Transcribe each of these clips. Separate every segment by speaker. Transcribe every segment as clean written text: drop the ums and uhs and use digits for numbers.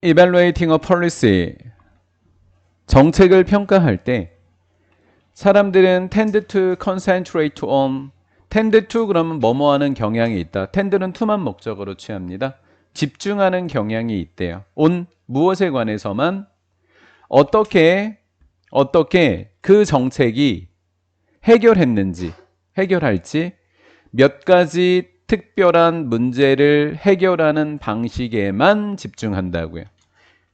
Speaker 1: evaluating a policy, 정책을 평가할 때 사람들은 tend to concentrate on, tend to 그러면 뭐뭐 하는 경향이 있다. tend는 to만 목적으로 취합니다. 집중하는 경향이 있대요. on 무엇에 관해서만 어떻게 그 정책이 해결할지 몇 가지 특별한 문제를 해결하는 방식에만 집중한다고요.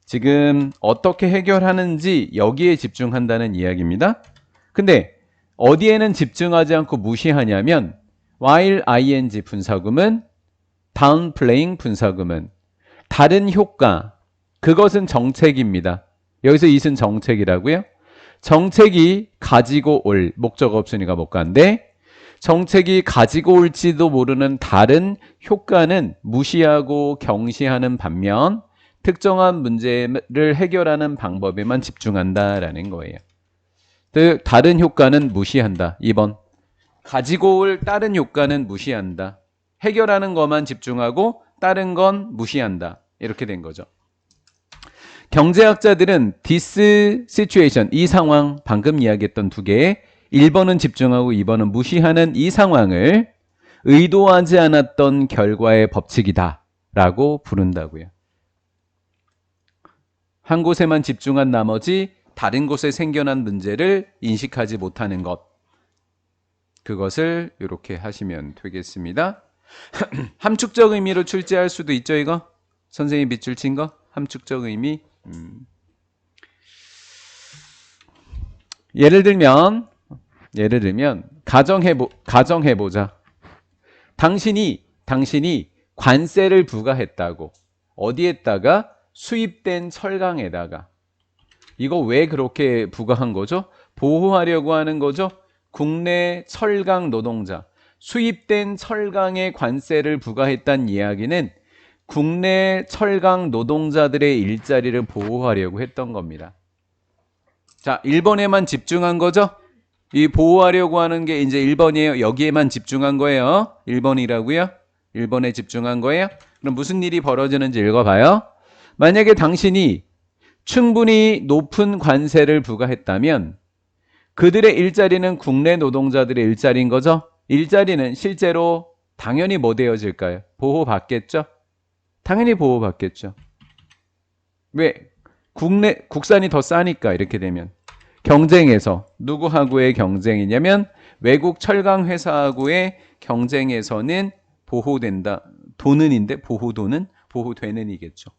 Speaker 1: 지금 어떻게 해결하는지 여기에 집중한다는 이야기입니다. 근데 어디에는 집중하지 않고 무시하냐면 while ing 분사구문, downplaying 분사구문, 다른 효과, 그것은 정책입니다. 여기서 it은 정책이라고요. 정책이 가지고 올, 목적 없으니까 못 간대. 정책이 가지고 올지도 모르는 다른 효과는 무시하고 경시하는 반면 특정한 문제를 해결하는 방법에만 집중한다라는 거예요. 다른 효과는 무시한다. 2번. 가지고 올 다른 효과는 무시한다. 해결하는 것만 집중하고 다른 건 무시한다. 이렇게 된 거죠. 경제학자들은 this situation, 이 상황, 방금 이야기했던 두 개, 1번은 집중하고 2번은 무시하는 이 상황을 의도하지 않았던 결과의 법칙이다 라고 부른다고요. 한 곳에만 집중한 나머지 다른 곳에 생겨난 문제를 인식하지 못하는 것, 그것을 이렇게 하시면 되겠습니다. 함축적 의미로 출제할 수도 있죠. 이거 선생님이 밑줄 친 거 함축적 의미. 예를 들면 가정해보자. 당신이 관세를 부과했다고. 어디에다가? 수입된 철강에다가. 이거 왜 그렇게 부과한 거죠? 보호하려고 하는 거죠? 국내 철강 노동자. 수입된 철강에 관세를 부과했다는 이야기는 국내 철강 노동자들의 일자리를 보호하려고 했던 겁니다. 자, 1번에만 집중한 거죠? 이 보호하려고 하는 게 이제 1번이에요. 여기에만 집중한 거예요. 1번이라고요? 1번에 집중한 거예요. 그럼 무슨 일이 벌어지는지 읽어봐요. 만약에 당신이 충분히 높은 관세를 부과했다면 그들의 일자리는 국내 노동자들의 일자리인 거죠. 일자리는 실제로 당연히 뭐 되어질까요? 보호받겠죠? 당연히 보호받겠죠. 왜? 국산이 더 싸니까. 이렇게 되면 경쟁에서 누구하고의 경쟁이냐면 외국 철강 회사하고의 경쟁에서는 보호된다. 도는인데 보호도는 보호되는 이겠죠.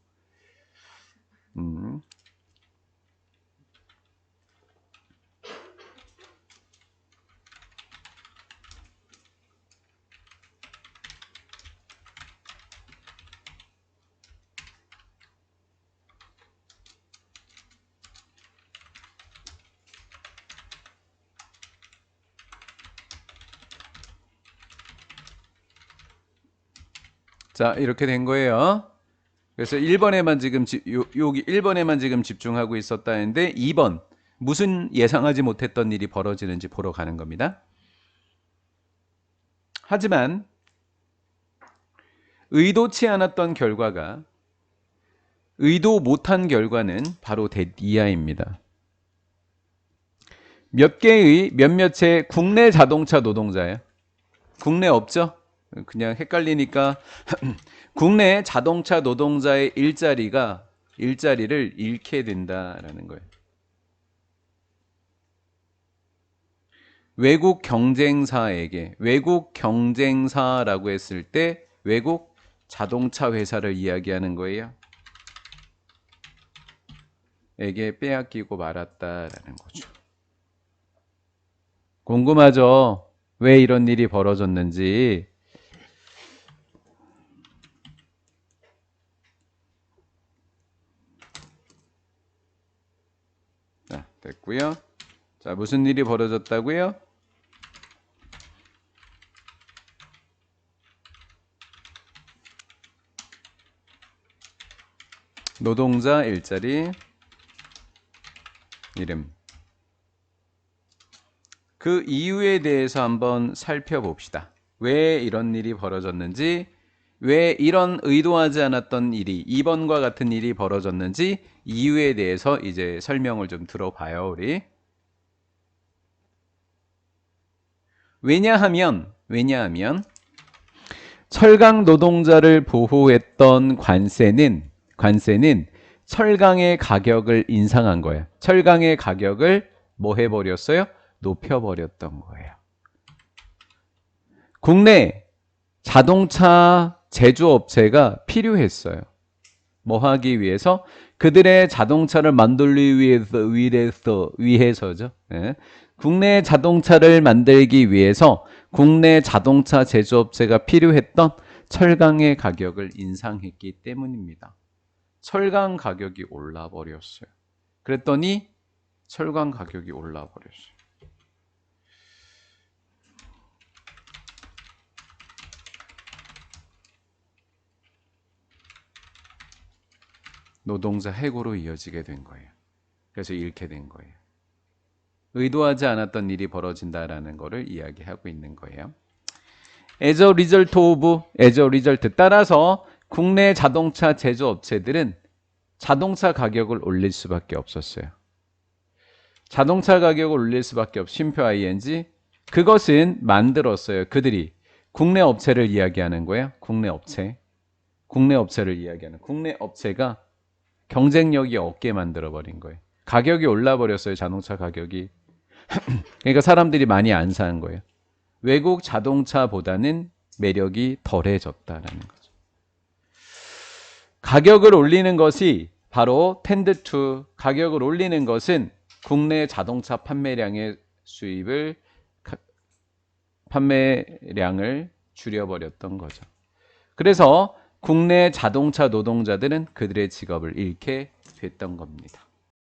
Speaker 1: 자, 이렇게 된 거예요. 그래서 1번에만 지금 여기 1번에만 지금 집중하고 있었다는데 2번 무슨 예상하지 못했던 일이 벌어지는지 보러 가는 겁니다. 하지만 의도치 않았던 결과가 의도 못한 결과는 바로 이하입니다. 몇몇의 국내 자동차 노동자예요. 국내 없죠? 그냥 헷갈리니까 국내 자동차 노동자의 일자리를 잃게 된다라는 거예요. 외국 경쟁사라고 했을 때 외국 자동차 회사를 이야기하는 거예요. 에게 빼앗기고 말았다라는 거죠. 궁금하죠? 왜 이런 일이 벌어졌는지. 자, 됐고요. 자, 무슨 일이 벌어졌다고요? 노동자 일자리 이름. 그 이유에 대해서 한번 살펴봅시다. 왜 이런 일이 벌어졌는지 왜 이런 의도하지 않았던 일이 2번과 같은 일이 벌어졌는지 이유에 대해서 이제 설명을 좀 들어봐요, 우리. 왜냐하면 철강 노동자를 보호했던 관세는 철강의 가격을 인상한 거예요. 철강의 가격을 뭐 해버렸어요? 높여버렸던 거예요. 국내 자동차 제조업체가 필요했어요. 뭐 하기 위해서? 그들의 자동차를 만들기 위해서죠. 예. 국내 자동차를 만들기 위해서 국내 자동차 제조업체가 필요했던 철강의 가격을 인상했기 때문입니다. 철강 가격이 올라 버렸어요. 그랬더니 철강 가격이 올라 버렸어요. 노동자 해고로 이어지게 된 거예요. 그래서 잃게 된 거예요. 의도하지 않았던 일이 벌어진다라는 것을 이야기하고 있는 거예요. as a result 따라서 국내 자동차 제조업체들은 자동차 가격을 올릴 수밖에 없었어요. 자동차 가격을 올릴 수밖에 쉼표 ing 그것은 만들었어요. 그들이 국내 업체를 이야기하는 거예요. 국내 업체를 이야기하는 국내 업체가 경쟁력이 없게 만들어버린 거예요. 가격이 올라버렸어요. 자동차 가격이. 그러니까 사람들이 많이 안 사는 거예요. 외국 자동차보다는 매력이 덜해졌다라는 거죠. 가격을 올리는 것이 바로 tend to 가격을 올리는 것은 국내 자동차 판매량을 줄여버렸던 거죠. 그래서 국내 자동차 노동자들은 그들의 직업을 잃게 됐던 겁니다.